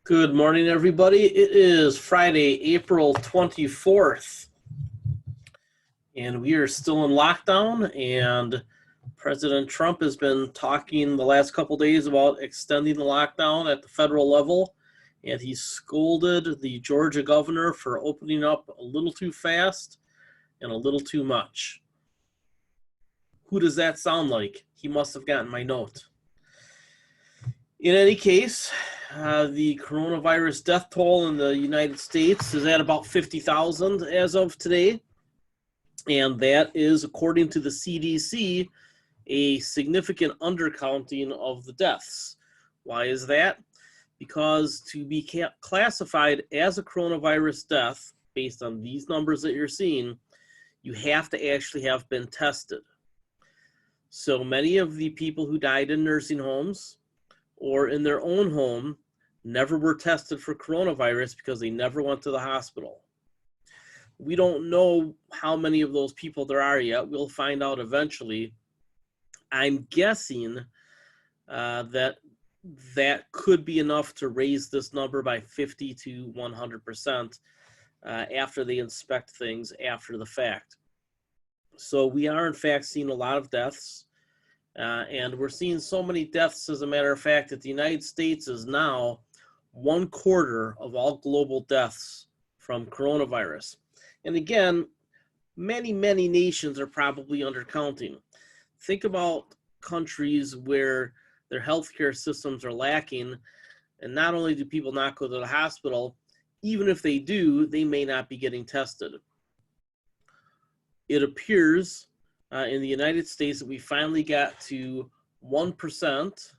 Good morning, everybody. It is Friday, April 24th, and we are still in lockdown, and President Trump has been talking the last couple days about extending the lockdown at the federal level, and he scolded the Georgia governor for opening up a little too fast and a little too much. Who does that sound like? He must have gotten my note. In any case, the coronavirus death toll in the United States is at about 50,000 as of today. And that is, according to the CDC, a significant undercounting of the deaths. Why is that? Because to be classified as a coronavirus death, based on these numbers that you're seeing, you have to actually have been tested. So many of the people who died in nursing homes or in their own home never were tested for coronavirus because they never went to the hospital. We don't know how many of those people there are yet. We'll find out eventually. I'm guessing that could be enough to raise this number by 50 to 100% after they inspect things after the fact. So we are, in fact, seeing a lot of deaths. And we're seeing so many deaths, as a matter of fact, that the United States is now 1/4 of all global deaths from coronavirus. And again, many nations are probably undercounting. Think about countries where their healthcare systems are lacking, and not only do people not go to the hospital, even if they do, they may not be getting tested. It appears in the United States that we finally got to 1%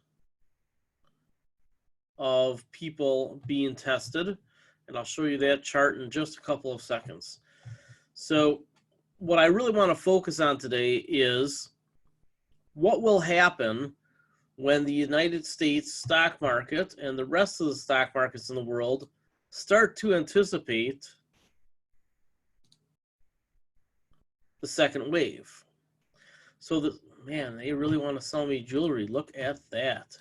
of people being tested. And I'll show you that chart in just a couple of seconds. So what I really want to focus on today is what will happen when the United States stock market and the rest of the stock markets in the world start to anticipate the second wave. So, man, they really want to sell me jewelry. Look at that.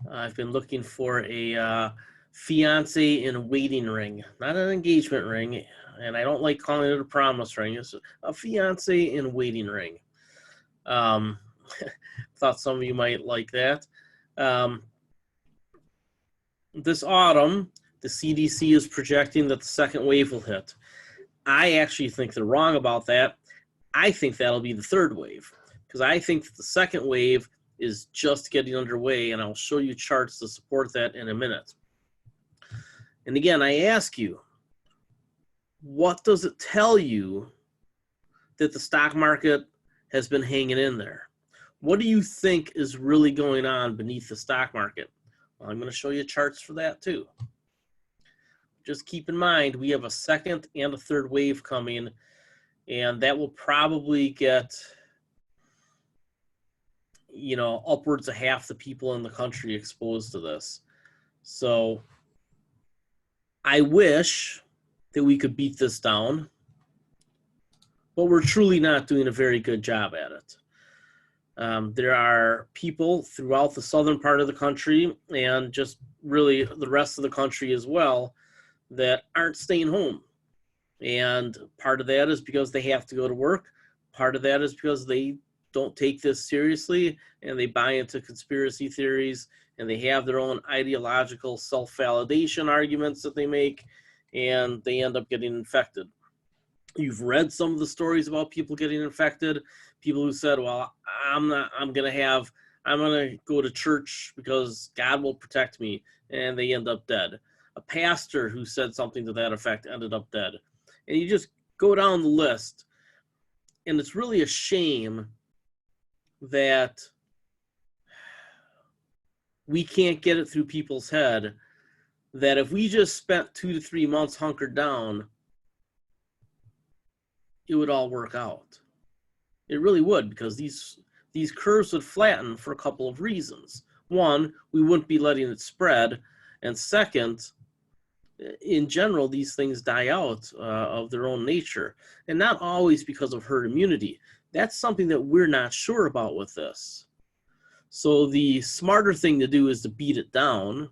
I've been looking for a fiance in waiting ring, not an engagement ring, and I don't like calling it a promise ring. It's a fiance in waiting ring. Thought some of you might like that. This autumn, the CDC is projecting that the second wave will hit. I actually think they're wrong about that. I think that'll be the third wave, because I think that the second wave is just getting underway, and I'll show you charts to support that in a minute. And again, I ask you, what does it tell you that the stock market has been hanging in there? What do you think is really going on beneath the stock market? Well, I'm going to show you charts for that too. Just keep in mind, we have a second and a third wave coming, and that will probably get, upwards of half the people in the country exposed to this. So I wish that we could beat this down, but we're truly not doing a very good job at it. There are people throughout the southern part of the country, and just really the rest of the country as well, that aren't staying home. And part of that is because they have to go to work. Part of that is because they don't take this seriously, and they buy into conspiracy theories, and they have their own ideological self-validation arguments that they make, and they end up getting infected. You've read some of the stories about people getting infected, people who said, well, I'm going to go to church because God will protect me, and they end up dead. A pastor who said something to that effect ended up dead. And you just go down the list, and it's really a shame that we can't get it through people's head that if we just spent 2 to 3 months hunkered down, it would all work out. It really would, because these curves would flatten for a couple of reasons. One, we wouldn't be letting it spread, and second, in general, these things die out of their own nature, and not always because of herd immunity. That's something that we're not sure about with this. So the smarter thing to do is to beat it down,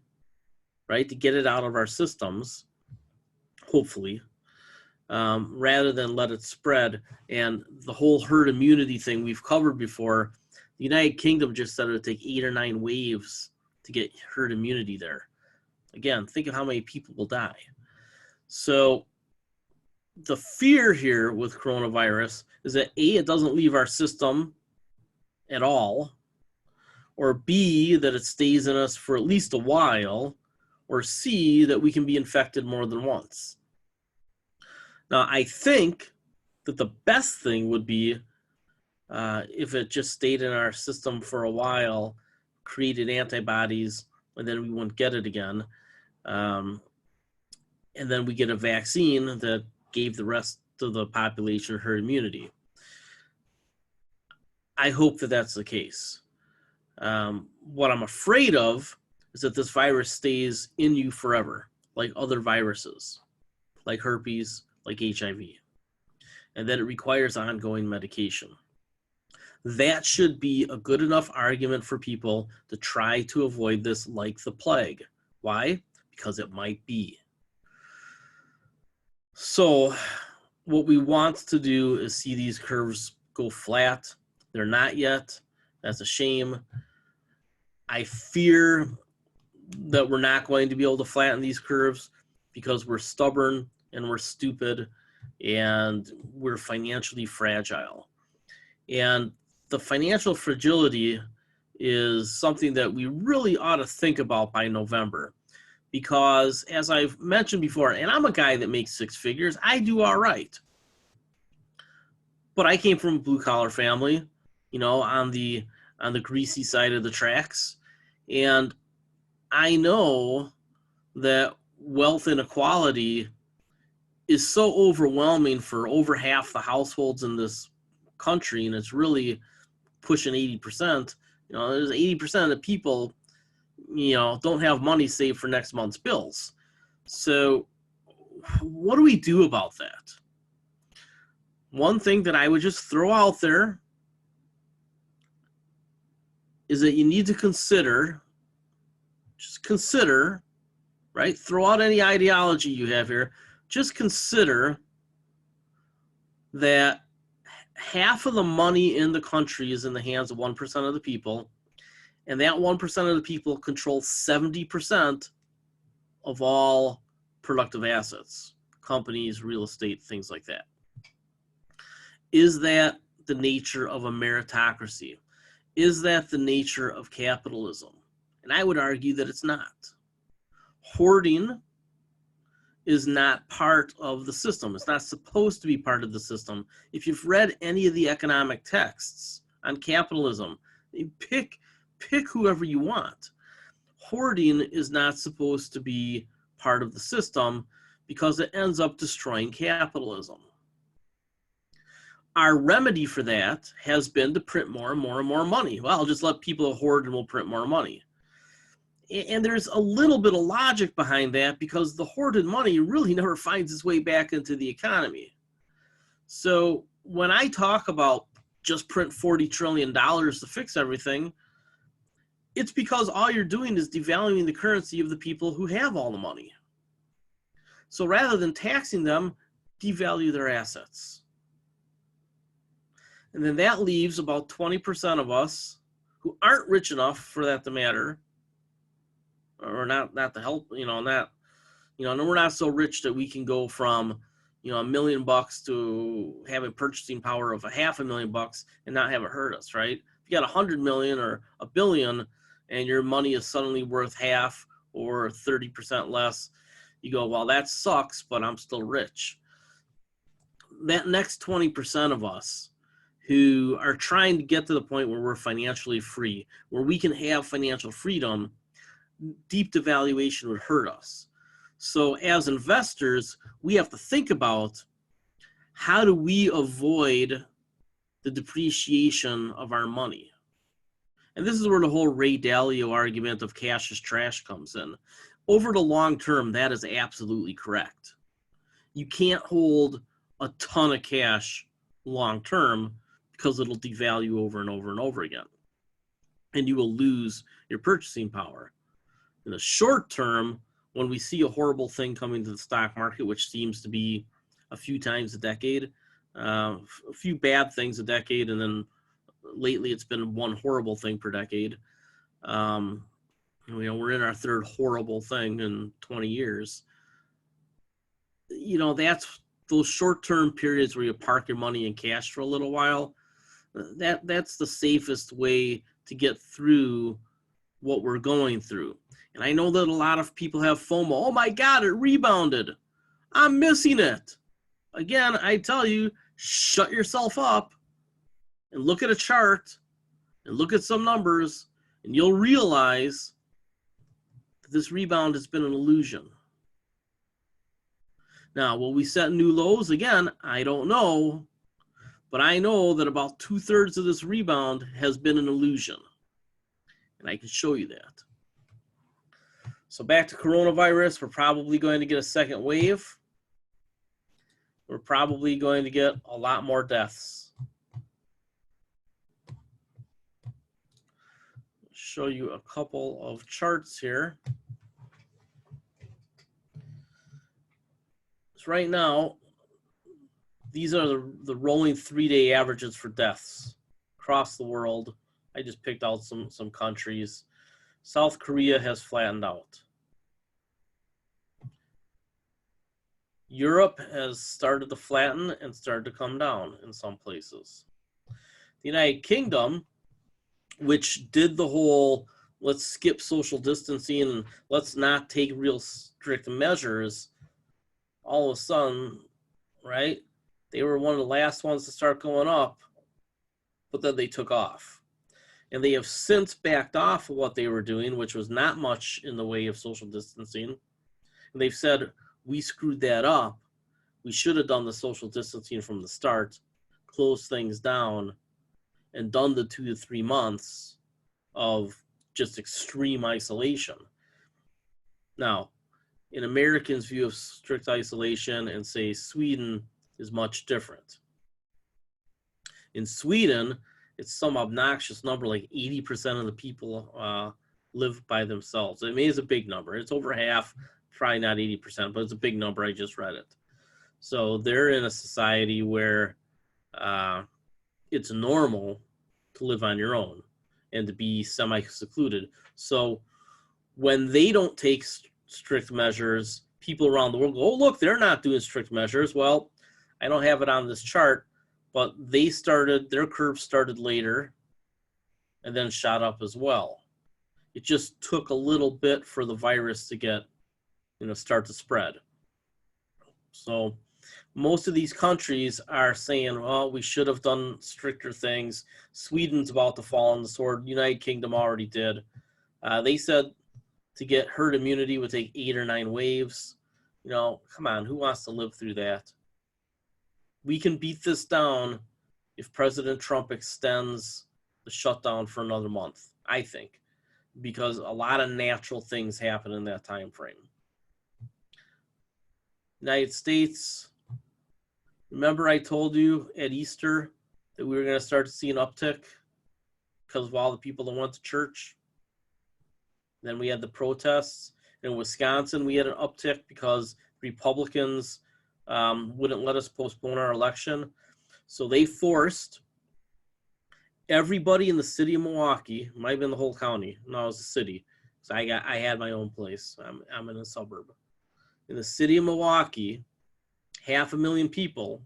right, to get it out of our systems, hopefully, rather than let it spread. And the whole herd immunity thing we've covered before, the United Kingdom just said it would take 8 or 9 waves to get herd immunity there. Again, think of how many people will die. So the fear here with coronavirus is that A, it doesn't leave our system at all, or B, that it stays in us for at least a while, or C, that we can be infected more than once. Now, I think that the best thing would be if it just stayed in our system for a while, created antibodies, and then we wouldn't get it again. And then we get a vaccine that gave the rest of the population herd immunity. I hope that that's the case. What I'm afraid of is that this virus stays in you forever, like other viruses, like herpes, like HIV, and that it requires ongoing medication. That should be a good enough argument for people to try to avoid this like the plague. Why? Because it might be. So what we want to do is see these curves go flat. They're not yet. That's a shame. I fear that we're not going to be able to flatten these curves because we're stubborn and we're stupid and we're financially fragile. And the financial fragility is something that we really ought to think about by November. Because as I've mentioned before, and I'm a guy that makes 6 figures, I do all right. But I came from a blue collar family, on the greasy side of the tracks. And I know that wealth inequality is so overwhelming for over half the households in this country, and it's really pushing 80%. There's 80% of the people, don't have money saved for next month's bills. So what do we do about that? One thing that I would just throw out there is that you need to consider, right? Throw out any ideology you have here. Just consider that half of the money in the country is in the hands of 1% of the people, and that 1% of the people control 70% of all productive assets, companies, real estate, things like that. Is that the nature of a meritocracy? Is that the nature of capitalism? And I would argue that it's not. Hoarding is not part of the system. It's not supposed to be part of the system. If you've read any of the economic texts on capitalism, you pick whoever you want. Hoarding is not supposed to be part of the system because it ends up destroying capitalism. Our remedy for that has been to print more and more and more money. Well, just let people hoard and we'll print more money. And there's a little bit of logic behind that because the hoarded money really never finds its way back into the economy. So when I talk about just print $40 trillion to fix everything, it's because all you're doing is devaluing the currency of the people who have all the money. So rather than taxing them, devalue their assets. And then that leaves about 20% of us who aren't rich enough for that to matter, or not to help, we're not so rich that we can go from, $1 million to having purchasing power of $500,000 and not have it hurt us, right? If you got 100 million or $1 billion and your money is suddenly worth half or 30% less, you go, well, that sucks, but I'm still rich. That next 20% of us who are trying to get to the point where we're financially free, where we can have financial freedom, deep devaluation would hurt us. So as investors, we have to think about how do we avoid the depreciation of our money. And this is where the whole Ray Dalio argument of cash is trash comes in. Over the long term, that is absolutely correct. You can't hold a ton of cash long term because it'll devalue over and over and over again. and you will lose your purchasing power. In the short term, when we see a horrible thing coming to the stock market, which seems to be a few times a decade, a few bad things a decade, and then lately it's been one horrible thing per decade. We're in our third horrible thing in 20 years. That's those short-term periods where you park your money in cash for a little while. That's the safest way to get through what we're going through. And I know that a lot of people have FOMO. Oh my God, it rebounded. I'm missing it. Again, I tell you, shut yourself up and look at a chart and look at some numbers, and you'll realize that this rebound has been an illusion. Now, will we set new lows? Again, I don't know, but I know that about 2/3 of this rebound has been an illusion, and I can show you that. So back to coronavirus, we're probably going to get a second wave. We're probably going to get a lot more deaths. I'll show you a couple of charts here. So right now, these are the rolling 3-day averages for deaths across the world. I just picked out some countries. South Korea has flattened out. Europe has started to flatten and started to come down in some places. The United Kingdom, which did the whole let's skip social distancing and let's not take real strict measures, all of a sudden, right, they were one of the last ones to start going up, but then they took off. And they have since backed off of what they were doing, which was not much in the way of social distancing. And they've said, we screwed that up. We should have done the social distancing from the start, closed things down, and done the 2 to 3 months of just extreme isolation. Now, in Americans' view of strict isolation and say Sweden is much different. In Sweden, it's some obnoxious number, like 80% of the people live by themselves. I mean, it's a big number. It's over half, probably not 80%, but it's a big number. I just read it. So they're in a society where it's normal to live on your own and to be semi-secluded. So when they don't take strict measures, people around the world go, oh, look, they're not doing strict measures. Well, I don't have it on this chart, but their curve started later and then shot up as well. It just took a little bit for the virus to start to spread. So most of these countries are saying, well, we should have done stricter things. Sweden's about to fall on the sword. United Kingdom already did. They said to get herd immunity would take 8 or 9 waves. Come on, who wants to live through that? We can beat this down if President Trump extends the shutdown for another month, I think, because a lot of natural things happen in that time frame. United States, remember I told you at Easter that we were going to start to see an uptick because of all the people that went to church? Then we had the protests. In Wisconsin, we had an uptick because Republicans wouldn't let us postpone our election. So they forced everybody in the city of Milwaukee, might have been the whole county, no, it was the city. So I had my own place. I'm in a suburb. In the city of Milwaukee, 500,000 people,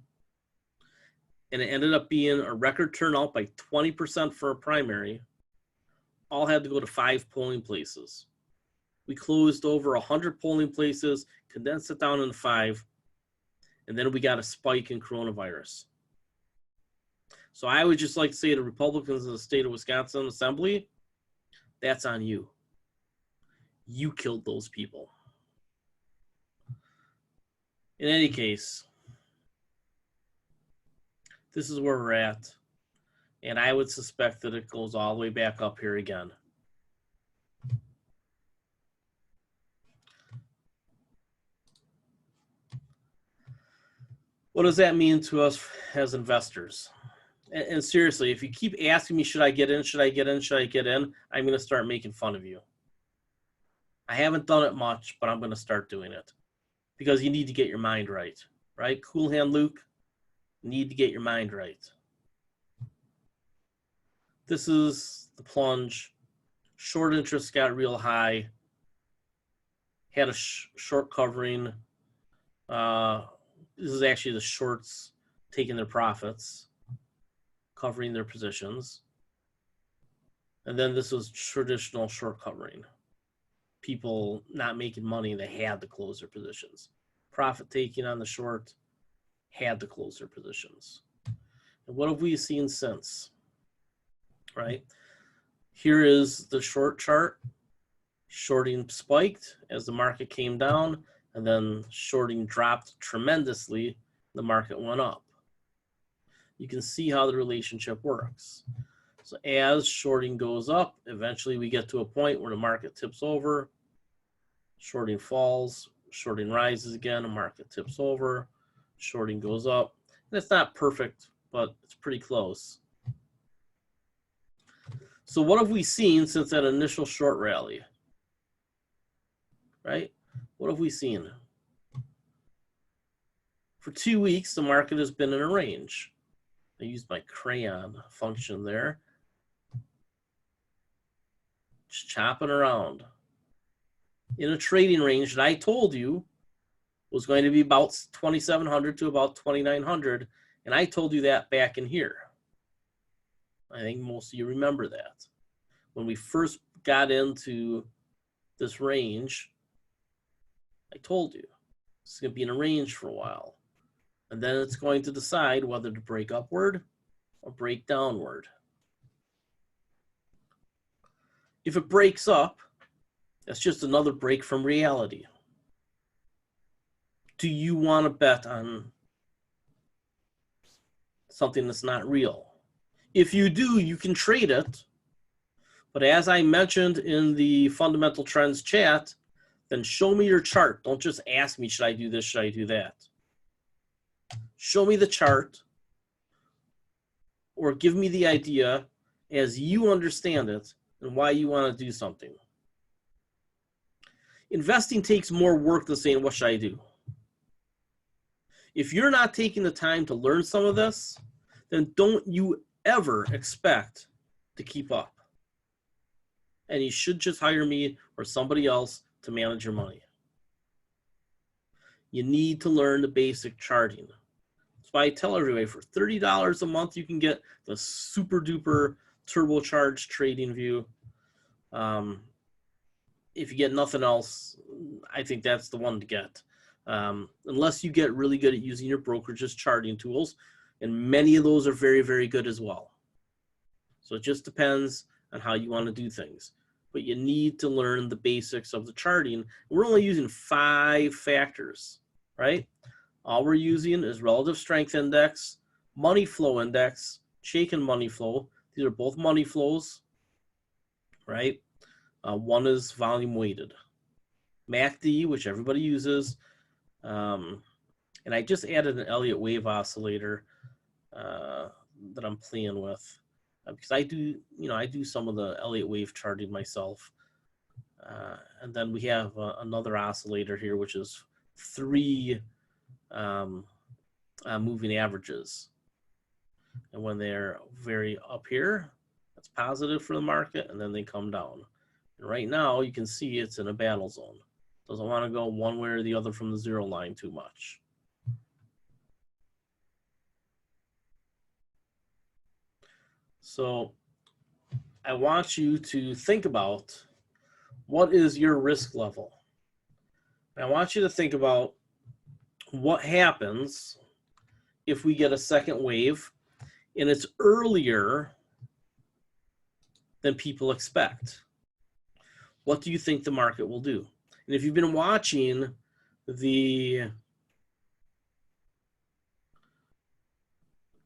and it ended up being a record turnout by 20% for a primary, all had to go to 5 polling places. We closed over 100 polling places, condensed it down into 5, and then we got a spike in coronavirus. So I would just like to say to Republicans in the state of Wisconsin Assembly, that's on you. You killed those people. In any case, this is where we're at, and I would suspect that it goes all the way back up here again. What does that mean to us as investors? And seriously, if you keep asking me, should I get in, should I get in, should I get in, I'm going to start making fun of you. I haven't done it much, but I'm going to start doing it because you need to get your mind right, right? Cool hand Luke, you need to get your mind right. This is the plunge. Short interest got real high. Had a short covering. This is actually the shorts taking their profits, covering their positions. And then this was traditional short covering. People not making money, they had to close their positions. Profit taking on the short, had to close their positions. And what have we seen since? Right? Here is the short chart. Shorting spiked as the market came down, and then shorting dropped tremendously. The market went up. You can see how the relationship works. So as shorting goes up, eventually we get to a point where the market tips over, shorting falls, shorting rises again, the market tips over, shorting goes up. And it's not perfect, but it's pretty close. So what have we seen since that initial short rally? Right? What have we seen? For 2 weeks, the market has been in a range. I used my crayon function there. Just chopping around in a trading range that I told you was going to be about 2,700 to about 2,900. And I told you that back in here. I think most of you remember that. When we first got into this range, I told you it's going to be in a range for a while. And then it's going to decide whether to break upward or break downward. If it breaks up, that's just another break from reality. Do you want to bet on something that's not real? If you do, you can trade it. But as I mentioned in the fundamental trends chat, then show me your chart. Don't just ask me, should I do this, should I do that? Show me the chart or give me the idea as you understand it and why you want to do something. Investing takes more work than saying, what should I do? If you're not taking the time to learn some of this, then don't you ever expect to keep up. And you should just hire me or somebody else to manage your money. You need to learn the basic charting. That's why I tell everybody for $30 a month, you can get the super duper turbocharged trading view. If you get nothing else, I think that's the one to get. Unless you get really good at using your brokerage's charting tools, and many of those are very, very good as well. So it just depends on how you want to do things. But you need to learn the basics of the charting. We're only using 5 factors, right? All we're using is relative strength index, money flow index, Chaikin money flow. These are both money flows, right? One is volume weighted. MACD, which everybody uses. And I just added an Elliott wave oscillator that I'm playing with. Because I do some of the Elliott wave charting myself. And then we have another oscillator here, which is 3 moving averages. And when they're very up here, that's positive for the market, and then they come down. And right now, you can see it's in a battle zone. Doesn't want to go one way or the other from the 0 line too much. So I want you to think about what is your risk level. I want you to think about what happens if we get a second wave and it's earlier than people expect. What do you think the market will do? And if you've been watching the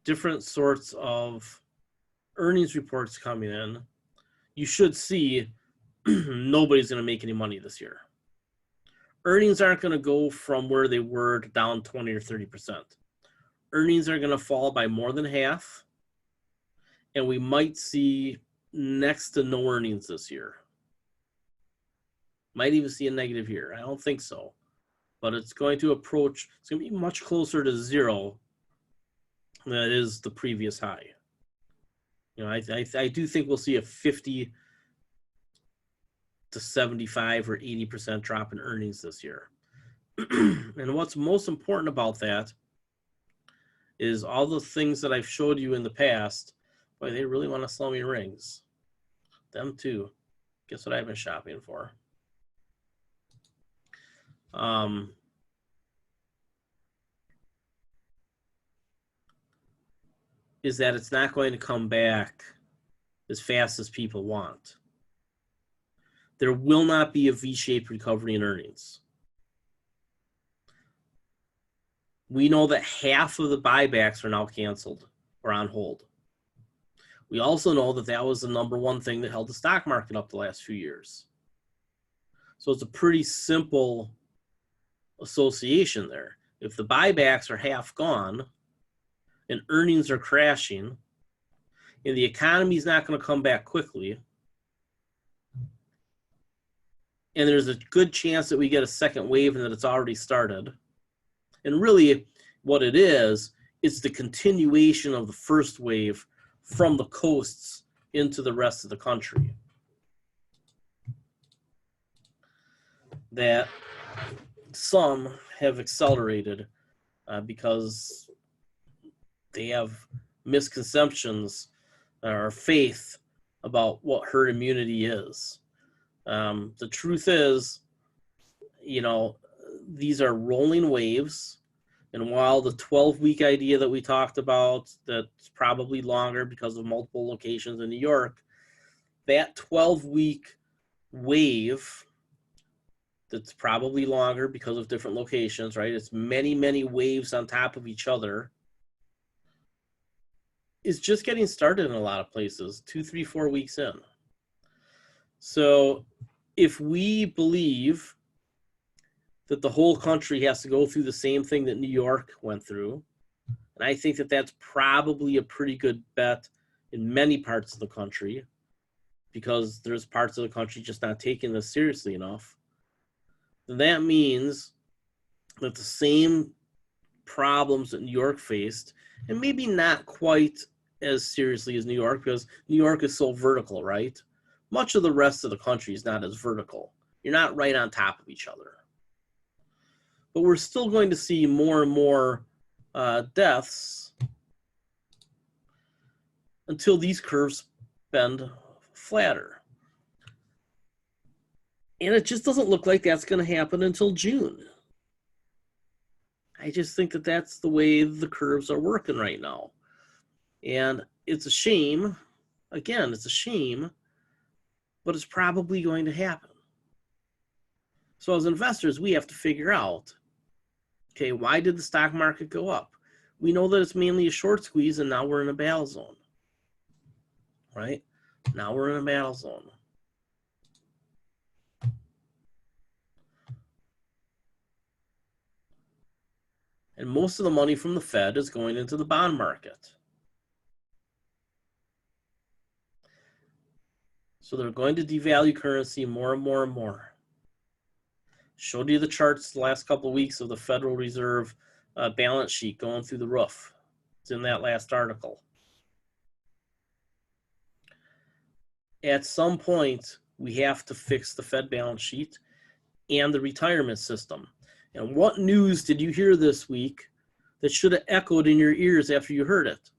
different sorts of earnings reports coming in, you should see nobody's going to make any money this year. Earnings aren't going to go from where they were to down 20 or 30%. Earnings are going to fall by more than half. and we might see next to no earnings this year. Might even see a negative year. I don't think so, but it's going to approach, it's going to be much closer to zero than it is the previous high. You know, I do think we'll see a 50 to 75 or 80% drop in earnings this year. And what's most important about that is all the things that I've showed you in the past. Boy, they really want to sell me rings. Them too. Guess what I've been shopping for? Is that it's not going to come back as fast as people want. There will not be a V-shaped recovery in earnings. We know that half of the buybacks are now canceled or on hold. We also know that that was the number one thing that held the stock market up the last few years. So it's a pretty simple association there. If the buybacks are half gone and earnings are crashing and the economy is not going to come back quickly, and there's a good chance that we get a second wave and that it's already started, and really what it is, it's the continuation of the first wave from the coasts into the rest of the country. That some have accelerated because they have misconceptions or faith about what herd immunity is. The truth is, you know, these are rolling waves. And while the 12-week idea that we talked about, that's probably longer because of multiple locations in New York, that 12-week wave that's probably longer because of different locations, right? It's many, many waves on top of each other. Is just getting started in a lot of places, 2, 3, 4 weeks in. So if we believe that the whole country has to go through the same thing that New York went through, and I think that that's probably a pretty good bet in many parts of the country, because there's parts of the country just not taking this seriously enough, then that means that the same problems that New York faced, and maybe not quite as seriously as New York, because New York is so vertical, right? Much of the rest of the country is not as vertical. You're not right on top of each other. But we're still going to see more and more deaths until these curves bend flatter. And it just doesn't look like that's going to happen until June. I just think that that's the way the curves are working right now. And it's a shame. Again, it's a shame, but it's probably going to happen. So as investors, we have to figure out, okay, why did the stock market go up? We know that it's mainly a short squeeze, and now we're in a battle zone, right? Now we're in a battle zone. And most of the money from the Fed is going into the bond market. So they're going to devalue currency more and more and more. Showed you the charts the last couple of weeks of the Federal Reserve balance sheet going through the roof. It's in that last article. At some point, we have to fix the Fed balance sheet and the retirement system. And what news did you hear this week that should have echoed in your ears after you heard it?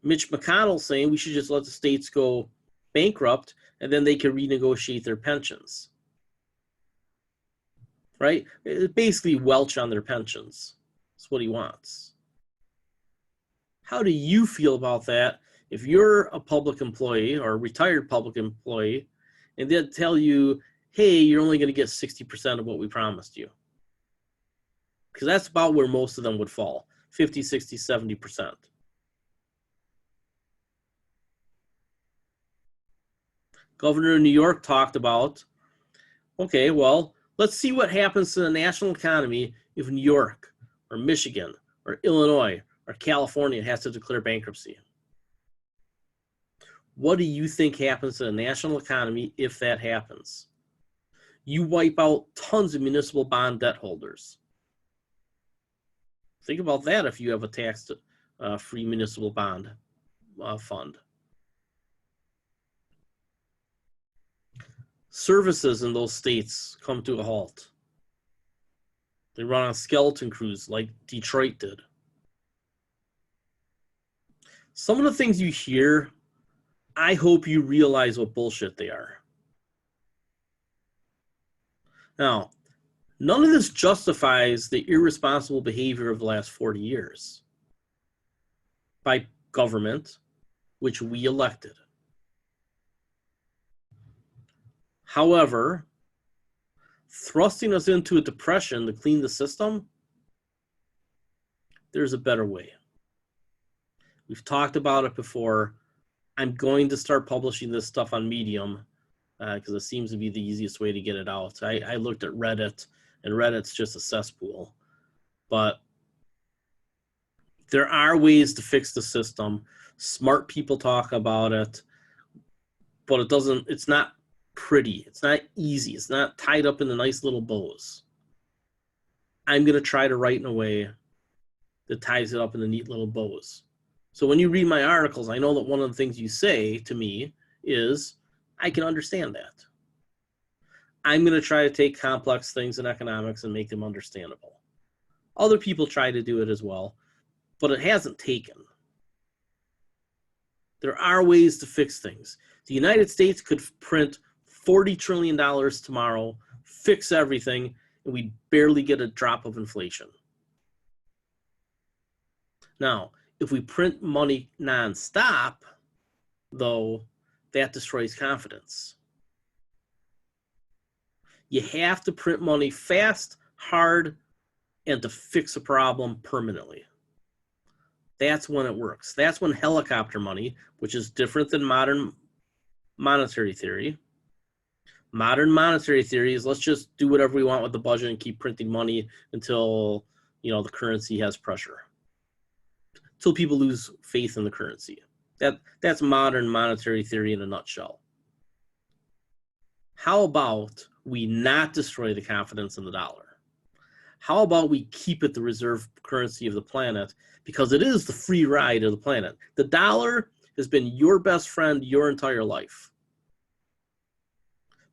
Mitch McConnell saying we should just let the states go bankrupt and then they can renegotiate their pensions. Right? Basically welch on their pensions. That's what he wants. How do you feel about that if you're a public employee or a retired public employee and they tell you, hey, you're only going to get 60% of what we promised you? Because that's about where most of them would fall, 50, 60, 70%. Governor of New York talked about, okay, well, let's see what happens to the national economy if New York or Michigan or Illinois or California has to declare bankruptcy. What do you think happens to the national economy if that happens? You wipe out tons of municipal bond debt holders. Think about that if you have a tax-free municipal bond fund. Services in those states come to a halt. They run on skeleton crews like Detroit did. Some of the things you hear, I hope you realize what bullshit they are. Now, none of this justifies the irresponsible behavior of the last 40 years by government, which we elected. However, thrusting us into a depression to clean the system, there's a better way. We've talked about it before. I'm going to start publishing this stuff on Medium because it seems to be the easiest way to get it out. I looked at Reddit, and Reddit's just a cesspool. But there are ways to fix the system. Smart people talk about it, but it's not pretty. It's not easy. It's not tied up in the nice little bows. I'm going to try to write in a way that ties it up in the neat little bows. So when you read my articles, I know that one of the things you say to me is, I can understand that. I'm going to try to take complex things in economics and make them understandable. Other people try to do it as well, but it hasn't taken. There are ways to fix things. The United States could print $40 trillion tomorrow, fix everything, and we'd barely get a drop of inflation. Now, if we print money nonstop, though, that destroys confidence. You have to print money fast, hard, and to fix a problem permanently. That's when it works. That's when helicopter money, which is different than modern monetary theory. Modern monetary theory is let's just do whatever we want with the budget and keep printing money until, the currency has pressure. Until people lose faith in the currency. That's modern monetary theory in a nutshell. How about we not destroy the confidence in the dollar? How about we keep it the reserve currency of the planet because it is the free ride of the planet. The dollar has been your best friend your entire life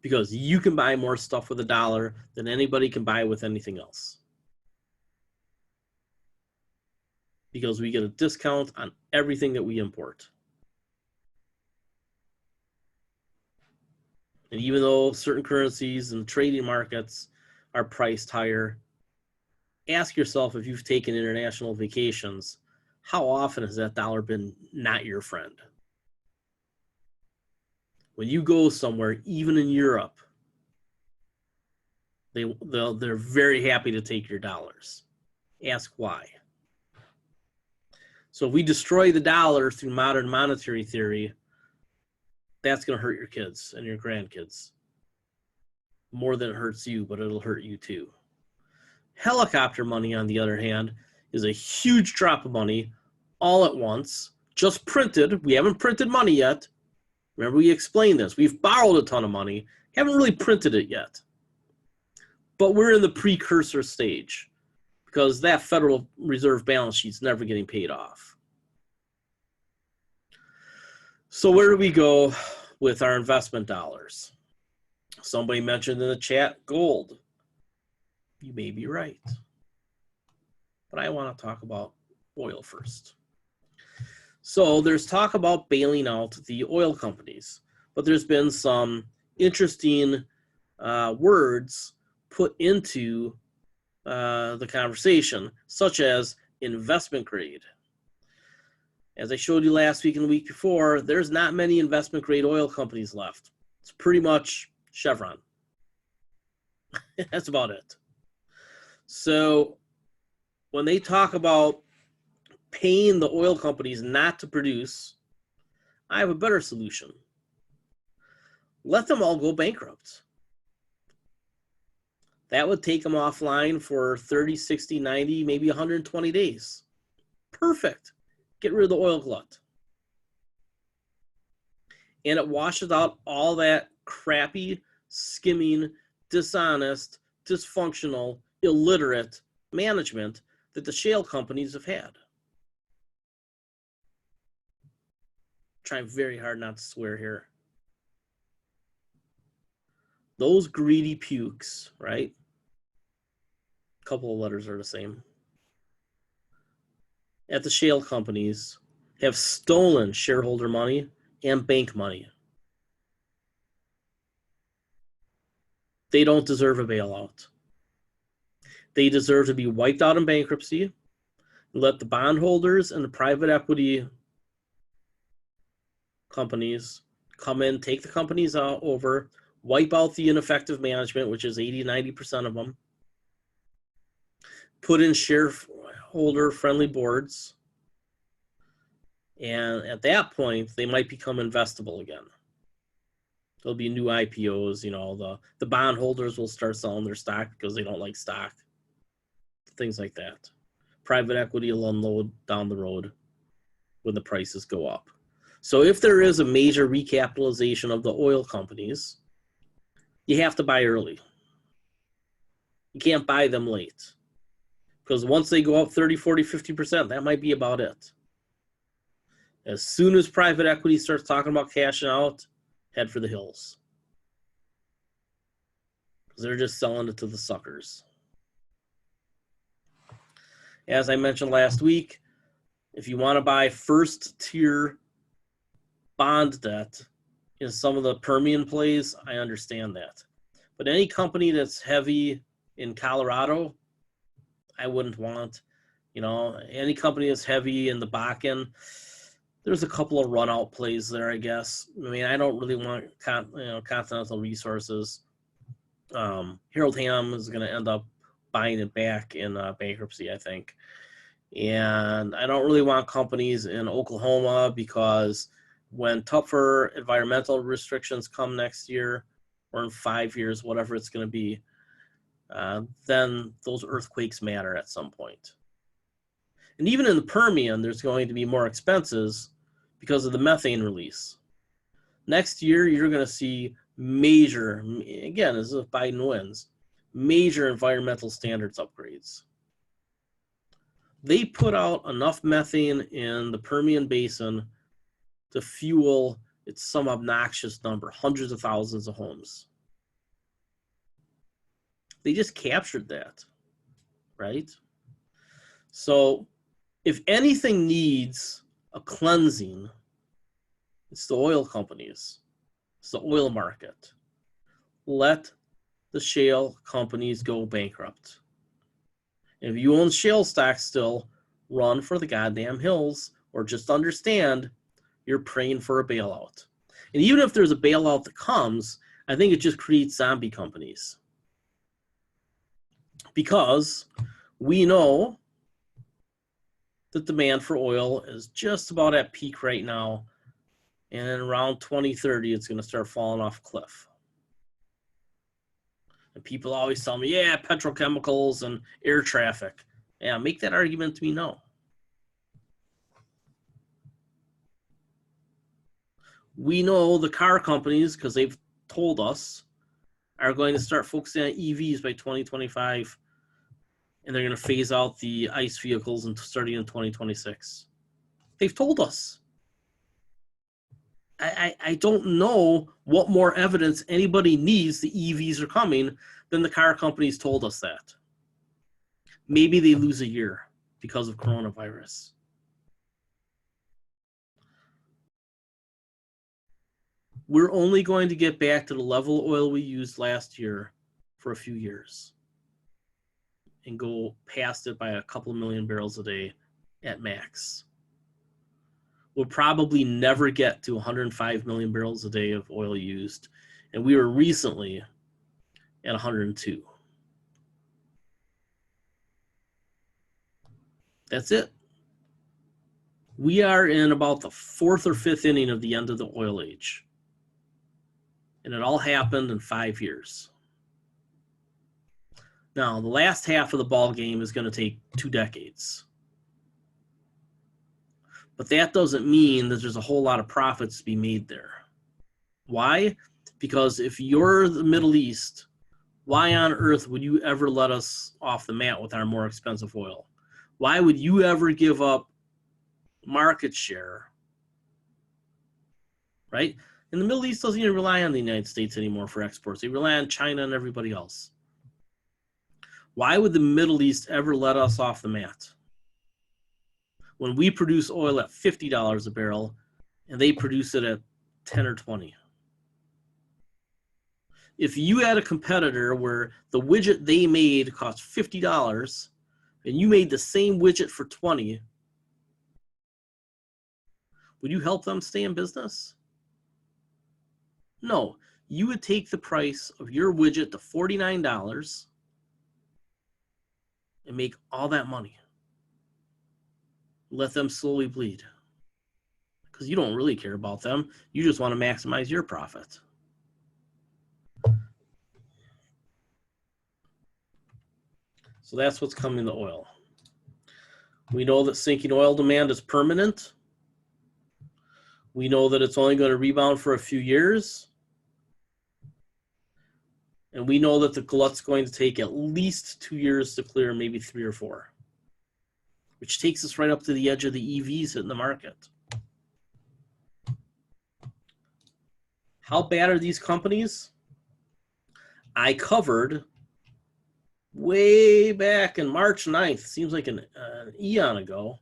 because you can buy more stuff with a dollar than anybody can buy with anything else. Because we get a discount on everything that we import. And even though certain currencies and trading markets are priced higher, ask yourself if you've taken international vacations, how often has that dollar been not your friend? When you go somewhere, even in Europe, they're very happy to take your dollars. Ask why. So if we destroy the dollar through modern monetary theory, that's going to hurt your kids and your grandkids. More than it hurts you, but it'll hurt you too. Helicopter money, on the other hand, is a huge drop of money all at once, just printed. We haven't printed money yet. Remember, we explained this. We've borrowed a ton of money, haven't really printed it yet. But we're in the precursor stage because that Federal Reserve balance sheet's never getting paid off. So where do we go with our investment dollars? Somebody mentioned in the chat gold. You may be right. But I want to talk about oil first. So there's talk about bailing out the oil companies, but there's been some interesting words put into the conversation, such as investment grade. As I showed you last week and the week before, there's not many investment grade oil companies left. It's pretty much Chevron. That's about it. So when they talk about paying the oil companies not to produce, I have a better solution. Let them all go bankrupt. That would take them offline for 30, 60, 90, maybe 120 days. Perfect. Get rid of the oil glut. And it washes out all that crappy, skimming, dishonest, dysfunctional, illiterate management that the shale companies have had. Trying very hard not to swear here. Those greedy pukes, right? A couple of letters are the same. At the shale companies have stolen shareholder money and bank money. They don't deserve a bailout. They deserve to be wiped out in bankruptcy and let the bondholders and the private equity companies come in, take the companies over, wipe out the ineffective management, which is 80-90% of them, put in shareholder-friendly boards, and at that point, they might become investable again. There'll be new IPOs, the bondholders will start selling their stock because they don't like stock, things like that. Private equity will unload down the road when the prices go up. So if there is a major recapitalization of the oil companies, you have to buy early. You can't buy them late. Because once they go up 30, 40, 50%, that might be about it. As soon as private equity starts talking about cashing out, head for the hills. Because they're just selling it to the suckers. As I mentioned last week, if you want to buy first-tier bond debt in some of the Permian plays, I understand that. But any company that's heavy in Colorado, I wouldn't want. Any company that's heavy in the Bakken, there's a couple of run-out plays there, I guess. I mean, I don't really want Continental Resources. Harold Hamm is going to end up buying it back in bankruptcy, I think. And I don't really want companies in Oklahoma because when tougher environmental restrictions come next year or in 5 years, whatever it's going to be, then those earthquakes matter at some point. And even in the Permian, there's going to be more expenses because of the methane release. Next year, you're going to see major, again, as if Biden wins, major environmental standards upgrades. They put out enough methane in the Permian Basin to fuel, it's some obnoxious number, hundreds of thousands of homes. They just captured that, right? So if anything needs a cleansing, it's the oil companies. It's the oil market. Let the shale companies go bankrupt. If you own shale stocks still, run for the goddamn hills or just understand you're praying for a bailout. And even if there's a bailout that comes, I think it just creates zombie companies. Because we know that demand for oil is just about at peak right now. And in around 2030, it's going to start falling off a cliff. And people always tell me, yeah, petrochemicals and air traffic. Yeah, make that argument to me no. We know the car companies, because they've told us, are going to start focusing on EVs by 2025. And they're going to phase out the ICE vehicles starting in 2026. They've told us. I don't know what more evidence anybody needs the EVs are coming than the car companies told us that. Maybe they lose a year because of coronavirus. We're only going to get back to the level of oil we used last year for a few years and go past it by a couple of million barrels a day at max. We'll probably never get to 105 million barrels a day of oil used. And we were recently at 102. That's it. We are in about the fourth or fifth inning of the end of the oil age. And it all happened in 5 years. Now, the last half of the ball game is going to take 2 decades. But that doesn't mean that there's a whole lot of profits to be made there. Why? Because if you're the Middle East, why on earth would you ever let us off the mat with our more expensive oil? Why would you ever give up market share, right? And the Middle East doesn't even rely on the United States anymore for exports. They rely on China and everybody else. Why would the Middle East ever let us off the mat when we produce oil at $50 a barrel and they produce it at 10 or 20? If you had a competitor where the widget they made cost $50 and you made the same widget for 20, would you help them stay in business? No, you would take the price of your widget to $49 and make all that money. Let them slowly bleed. Because you don't really care about them. You just want to maximize your profit. So that's what's coming to oil. We know that sinking oil demand is permanent. We know that it's only going to rebound for a few years. And we know that the glut's going to take at least 2 years to clear, maybe 3 or 4. Which takes us right up to the edge of the EVs hitting the market. How bad are these companies? I covered way back in March 9th, seems like an eon ago,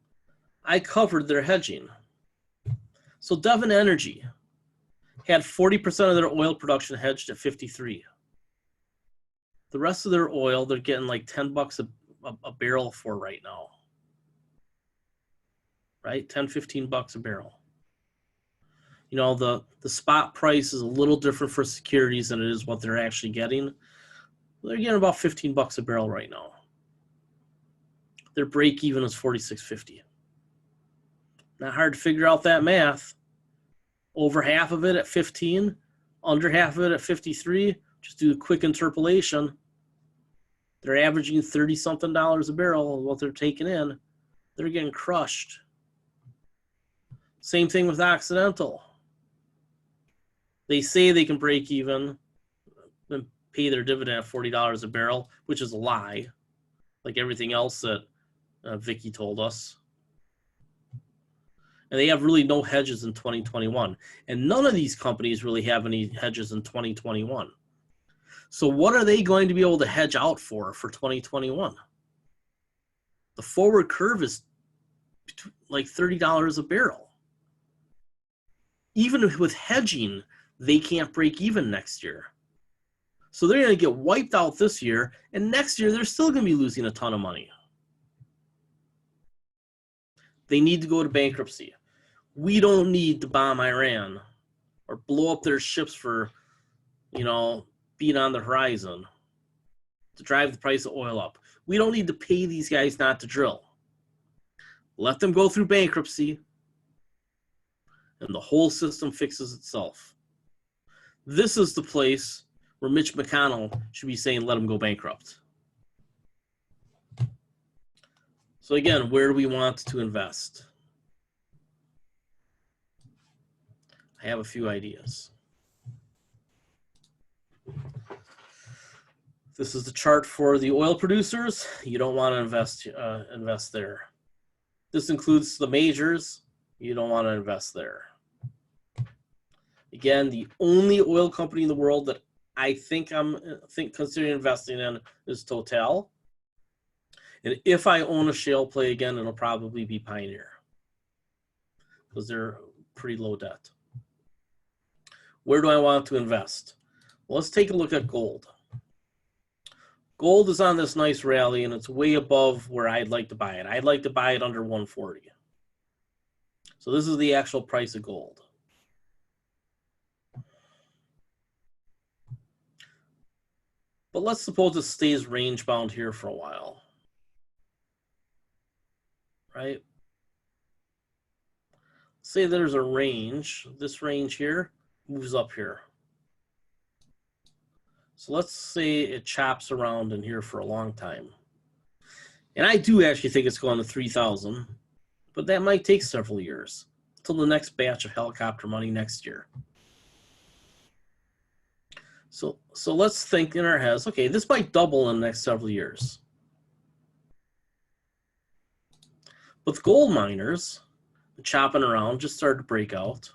I covered their hedging. So Devon Energy had 40% of their oil production hedged at 53. The rest of their oil, they're getting like $10 a barrel for right now. Right? 10, 15 bucks a barrel. You know, the spot price is a little different for securities than it is what they're actually getting. They're getting about 15 bucks a barrel right now. Their break even is 46.50. Not hard to figure out that math. Over half of it at 15, under half of it at 53. Just do a quick interpolation. They're averaging $30-something a barrel of what they're taking in. They're getting crushed. Same thing with Occidental. They say they can break even and pay their dividend at $40 a barrel, which is a lie, like everything else that Vicky told us. And they have really no hedges in 2021. And none of these companies really have any hedges in 2021. So what are they going to be able to hedge out for 2021? The forward curve is like $30 a barrel. Even with hedging, they can't break even next year. So they're going to get wiped out this year, and next year they're still going to be losing a ton of money. They need to go to bankruptcy. We don't need to bomb Iran or blow up their ships for, being on the horizon to drive the price of oil up. We don't need to pay these guys not to drill. Let them go through bankruptcy, and the whole system fixes itself. This is the place where Mitch McConnell should be saying, let them go bankrupt. So again, where do we want to invest? I have a few ideas. This is the chart for the oil producers. You don't want to invest there. This includes the majors. You don't want to invest there. Again, the only oil company in the world that I think considering investing in is Total. And if I own a shale play again, it'll probably be Pioneer because they're pretty low debt. Where do I want to invest? Well, let's take a look at gold. Gold is on this nice rally, and it's way above where I'd like to buy it. I'd like to buy it under 140. So this is the actual price of gold. But let's suppose it stays range bound here for a while. Right? Say there's a range. This range here moves up here. So let's say it chops around in here for a long time. And I do actually think it's going to 3,000, but that might take several years until the next batch of helicopter money next year. So let's think in our heads, okay, this might double in the next several years. But the gold miners, chopping around, just started to break out.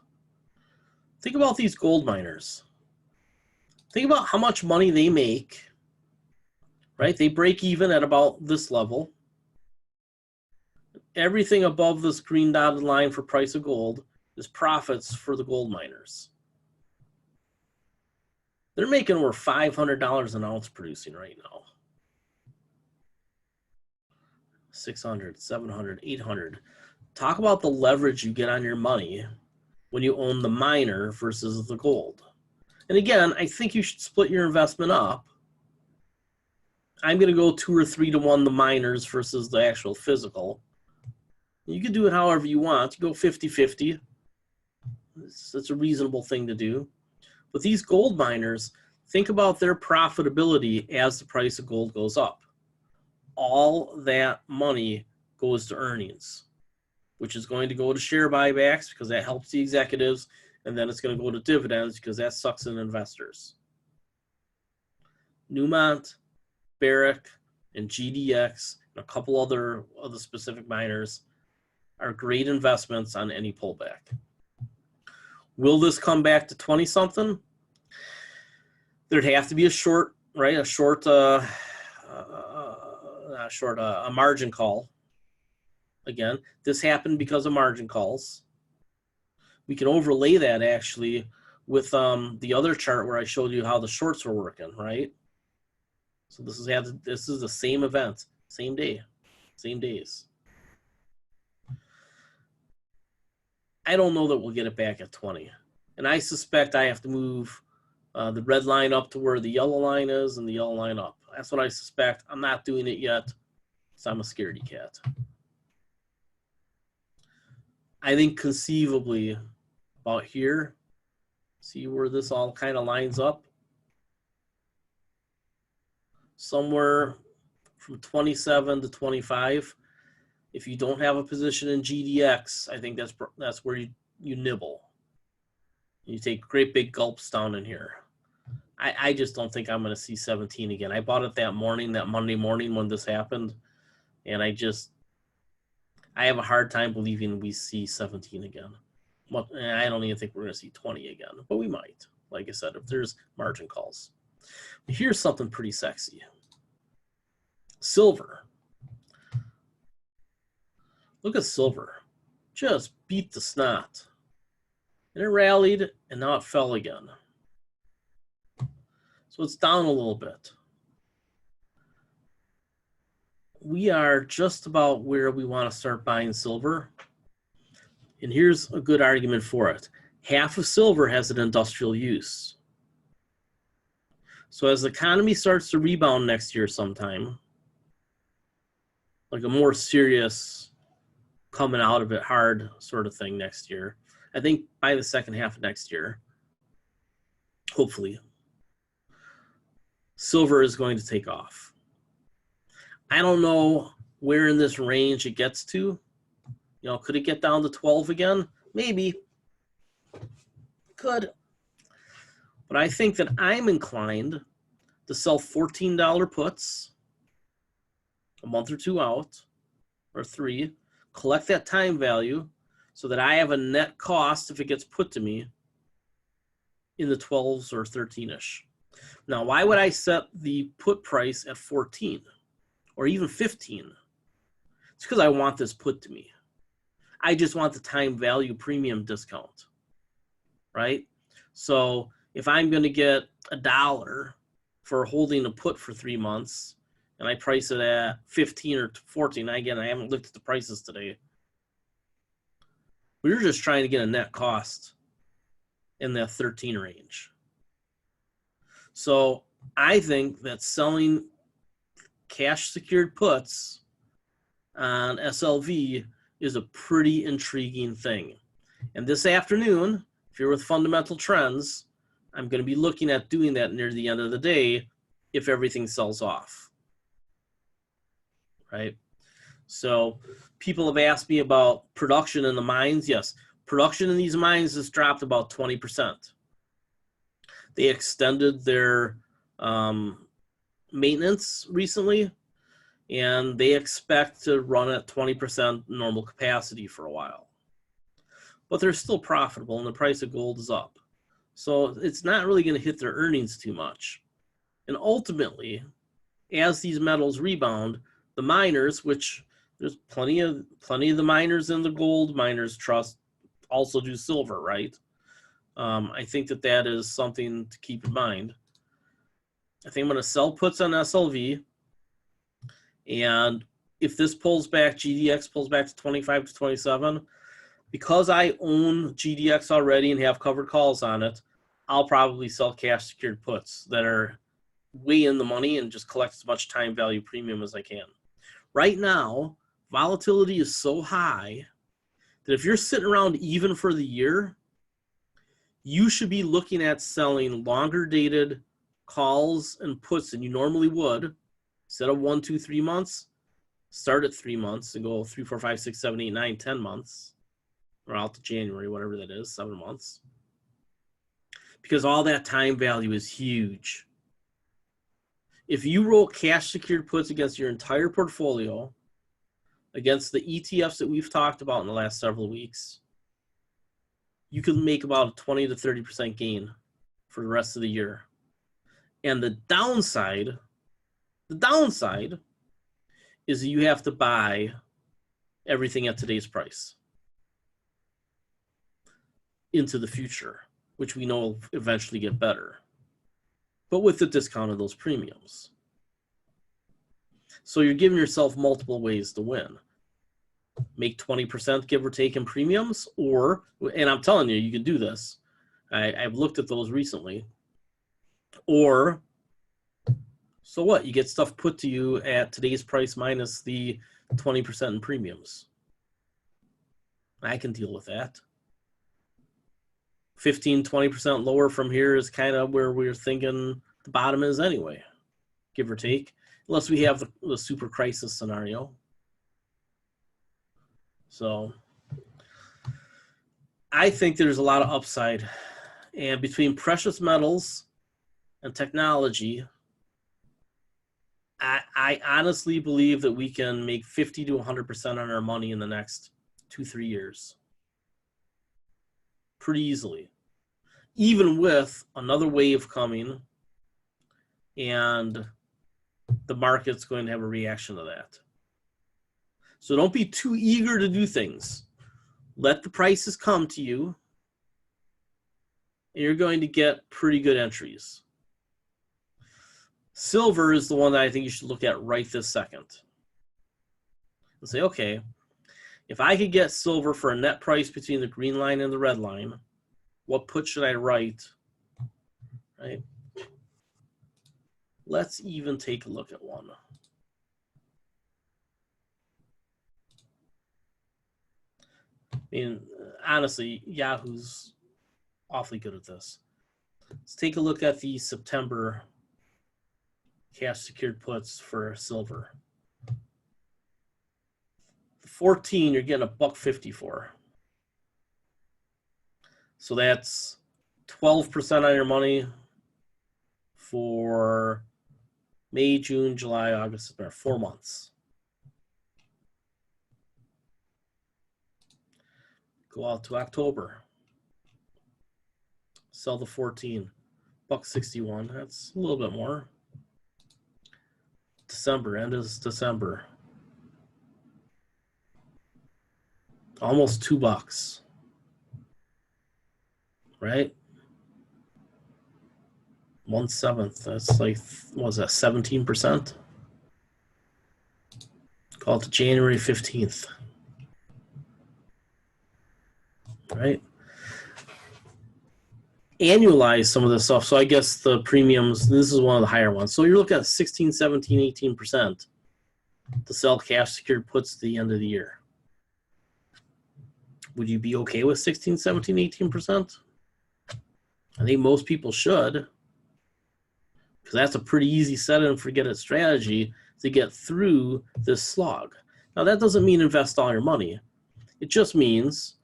Think about these gold miners. Think about how much money they make, right? They break even at about this level. Everything above this green dotted line for price of gold is profits for the gold miners. They're making over $500 an ounce producing right now. 600, 700, 800. Talk about the leverage you get on your money when you own the miner versus the gold. And again, I think you should split your investment up. I'm going to go 2 or 3 to 1 the miners versus the actual physical. You can do it however you want. You go 50-50. It's a reasonable thing to do. But these gold miners, think about their profitability as the price of gold goes up. All that money goes to earnings, which is going to go to share buybacks because that helps the executives, and then it's going to go to dividends because that sucks in investors. Newmont, Barrick, and GDX, and a couple other of the specific miners are great investments on any pullback. Will this come back to 20-something? There'd have to be a short, right? A margin call. Again, this happened because of margin calls. We can overlay that actually with the other chart where I showed you how the shorts were working, right? So this is the same event, same day, same days. I don't know that we'll get it back at 20. And I suspect I have to move the red line up to where the yellow line is and the yellow line up. That's what I suspect. I'm not doing it yet, so I'm a scaredy cat. I think conceivably about here, see where this all kind of lines up? Somewhere from 27 to 25. If you don't have a position in GDX, I think that's where you nibble. You take great big gulps down in here. I just don't think I'm going to see 17 again. I bought it that morning, that Monday morning when this happened, and I have a hard time believing we see 17 again. I don't even think we're going to see 20 again, but we might, like I said, if there's margin calls. But here's something pretty sexy. Silver. Look at silver. Just beat the snot. And it rallied, and now it fell again. So it's down a little bit. We are just about where we want to start buying silver. And here's a good argument for it. Half of silver has an industrial use. So as the economy starts to rebound next year sometime, like a more serious coming out of it hard sort of thing next year, I think by the second half of next year, hopefully, silver is going to take off. I don't know where in this range it gets to. You know, could it get down to 12 again? Maybe. Could. But I think that I'm inclined to sell $14 puts a month or 2 out, or 3, collect that time value so that I have a net cost if it gets put to me in the 12s or 13-ish. Now, why would I set the put price at 14 or even 15? It's because I want this put to me. I just want the time value premium discount, right? So if I'm going to get $1 for holding a put for 3 months and I price it at 15 or 14, again, I haven't looked at the prices today. We're just trying to get a net cost in that 13 range. So I think that selling cash secured puts on SLV is a pretty intriguing thing. And this afternoon, if you're with fundamental trends, I'm going to be looking at doing that near the end of the day if everything sells off, right? So people have asked me about production in the mines. Yes, production in these mines has dropped about 20%. They extended their maintenance recently, and they expect to run at 20% normal capacity for a while. But they're still profitable, and the price of gold is up. So it's not really going to hit their earnings too much. And ultimately, as these metals rebound, the miners, which there's plenty of the miners in the gold miners trust, also do silver, right? I think that is something to keep in mind. I think I'm going to sell puts on SLV. And if this pulls back, GDX pulls back to 25 to 27, because I own GDX already and have covered calls on it, I'll probably sell cash secured puts that are way in the money and just collect as much time value premium as I can. Right now, volatility is so high that if you're sitting around even for the year, you should be looking at selling longer dated calls and puts than you normally would. Instead of 1, 2, 3 months, start at 3 months and go 3, 4, 5, 6, 7, 8, 9, 10 months, or out to January, whatever that is, 7 months. Because all that time value is huge. If you roll cash secured puts against your entire portfolio, against the ETFs that we've talked about in the last several weeks, you can make about a 20 to 30% gain for the rest of the year. And the downside is you have to buy everything at today's price into the future, which we know will eventually get better, but with the discount of those premiums. So you're giving yourself multiple ways to win. Make 20% give or take in premiums, or, and I'm telling you, you can do this. I've looked at those recently. Or, so what? You get stuff put to you at today's price minus the 20% in premiums. I can deal with that. 15, 20% lower from here is kind of where we're thinking the bottom is anyway, give or take, unless we have the super crisis scenario. So I think there's a lot of upside. And between precious metals and technology, I honestly believe that we can make 50 to 100% on our money in the next 2-3 years. Pretty easily. Even with another wave coming and the market's going to have a reaction to that. So don't be too eager to do things. Let the prices come to you, and you're going to get pretty good entries. Silver is the one that I think you should look at right this second. And say, okay, if I could get silver for a net price between the green line and the red line, what put should I write? Right? Let's even take a look at one. I mean, honestly, Yahoo's awfully good at this. Let's take a look at the September cash secured puts for silver. The 14, you're getting $1.50 for. So that's 12% on your money for May, June, July, August, September, 4 months. Go out to October. Sell the 14, $1.61. That's a little bit more. December, end of December. Almost $2. Right? 1/7. That's like, what was that, 17%? Call it to January 15th. Right? Annualize some of this stuff. So I guess the premiums, this is one of the higher ones. So you're looking at 16, 17, 18% to sell cash secured puts at the end of the year. Would you be okay with 16, 17, 18%? I think most people should, because that's a pretty easy set it and forget it strategy to get through this slog. Now, that doesn't mean invest all your money. It just means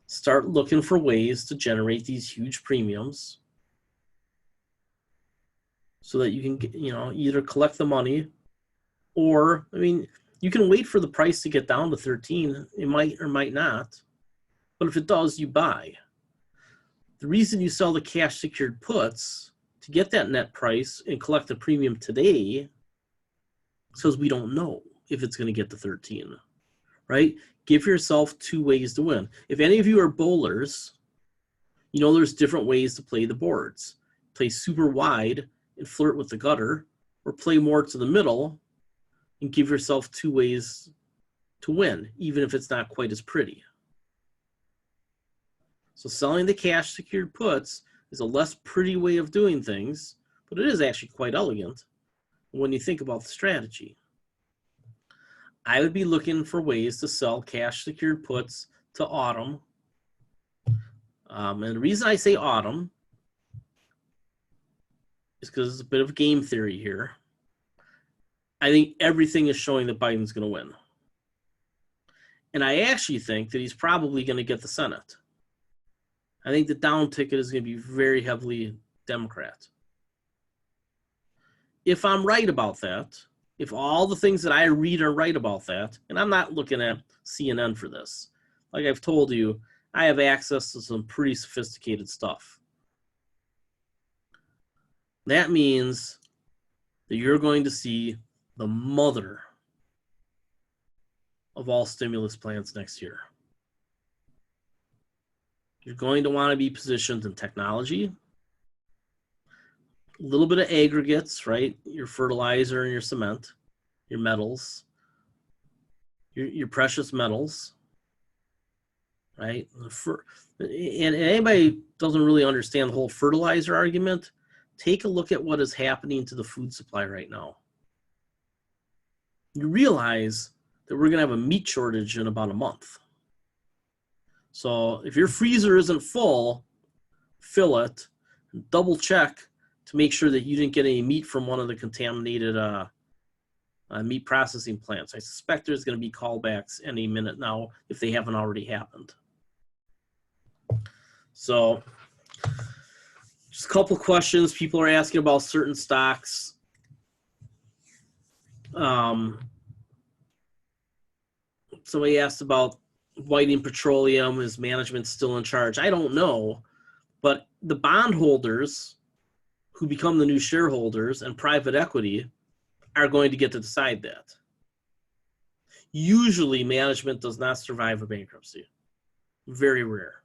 start looking for ways to generate these huge premiums so that you can get, either collect the money or, you can wait for the price to get down to 13. It might or might not. But if it does, you buy. The reason you sell the cash secured puts to get that net price and collect the premium today is because we don't know if it's going to get to 13, right? Give yourself 2 ways to win. If any of you are bowlers, there's different ways to play the boards. Play super wide and flirt with the gutter, or play more to the middle and give yourself 2 ways to win, even if it's not quite as pretty. So selling the cash secured puts is a less pretty way of doing things, but it is actually quite elegant when you think about the strategy. I would be looking for ways to sell cash secured puts to autumn. And the reason I say autumn is because it's a bit of game theory here. I think everything is showing that Biden's going to win. And I actually think that he's probably going to get the Senate. I think the down ticket is going to be very heavily Democrat. If I'm right about that, if all the things that I read are right about that, and I'm not looking at CNN for this. Like I've told you, I have access to some pretty sophisticated stuff. That means that you're going to see the mother of all stimulus plans next year. You're going to want to be positioned in technology, a little bit of aggregates, right? Your fertilizer and your cement, your metals, your precious metals, right? And anybody doesn't really understand the whole fertilizer argument, take a look at what is happening to the food supply right now. You realize that we're going to have a meat shortage in about a month. So if your freezer isn't full, fill it, and double check to make sure that you didn't get any meat from one of the contaminated meat processing plants. I suspect there's going to be callbacks any minute now if they haven't already happened. So just a couple questions. People are asking about certain stocks. Somebody asked about Whiting Petroleum. Is management still in charge? I don't know, but the bondholders who become the new shareholders and private equity are going to get to decide that. Usually management does not survive a bankruptcy. Very rare.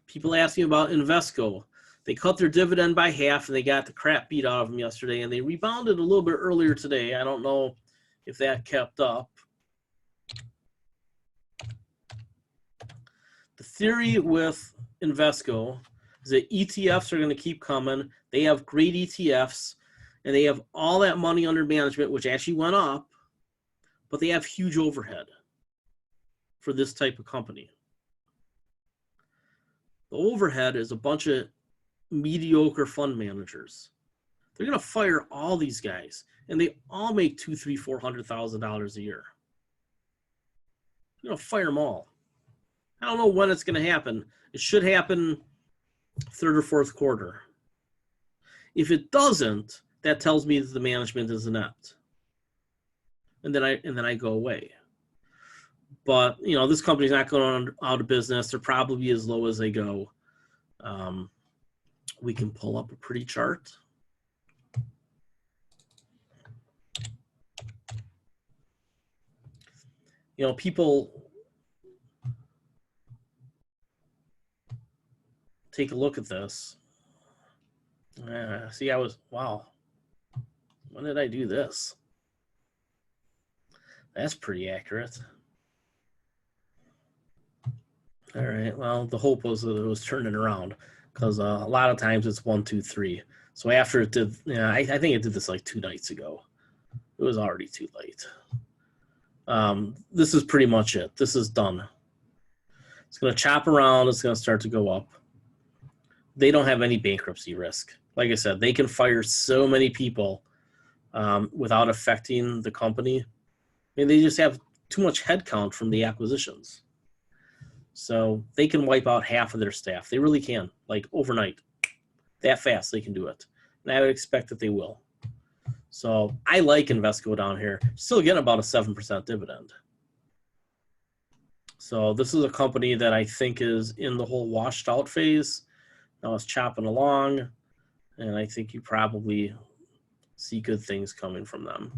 People asking about Invesco. They cut their dividend by half and they got the crap beat out of them yesterday, and they rebounded a little bit earlier today. I don't know if that kept up. The theory with Invesco is that ETFs are going to keep coming. They have great ETFs, and they have all that money under management, which actually went up, but they have huge overhead for this type of company. The overhead is a bunch of mediocre fund managers. They're going to fire all these guys, and they all make $200,000, $300,000, $400,000 a year. They're going to fire them all. I don't know when it's going to happen. It should happen third or fourth quarter. If it doesn't, that tells me that the management is inept, and then I go away. But this company's not going out of business. They're probably as low as they go. We can pull up a pretty chart. People take a look at this. See, wow. When did I do this? That's pretty accurate. All right, well, the hope was that it was turning around, because a lot of times it's 1, 2, 3. So after it did, I think it did this like 2 nights ago. It was already too late. This is pretty much it. This is done. It's going to chop around. It's going to start to go up. They don't have any bankruptcy risk. Like I said, they can fire so many people without affecting the company. They just have too much headcount from the acquisitions. So they can wipe out half of their staff. They really can, like overnight. That fast, they can do it. and I would expect that they will. So I like Invesco down here. Still getting about a 7% dividend. So this is a company that I think is in the whole washed out phase. Now it's chopping along, and I think you probably see good things coming from them.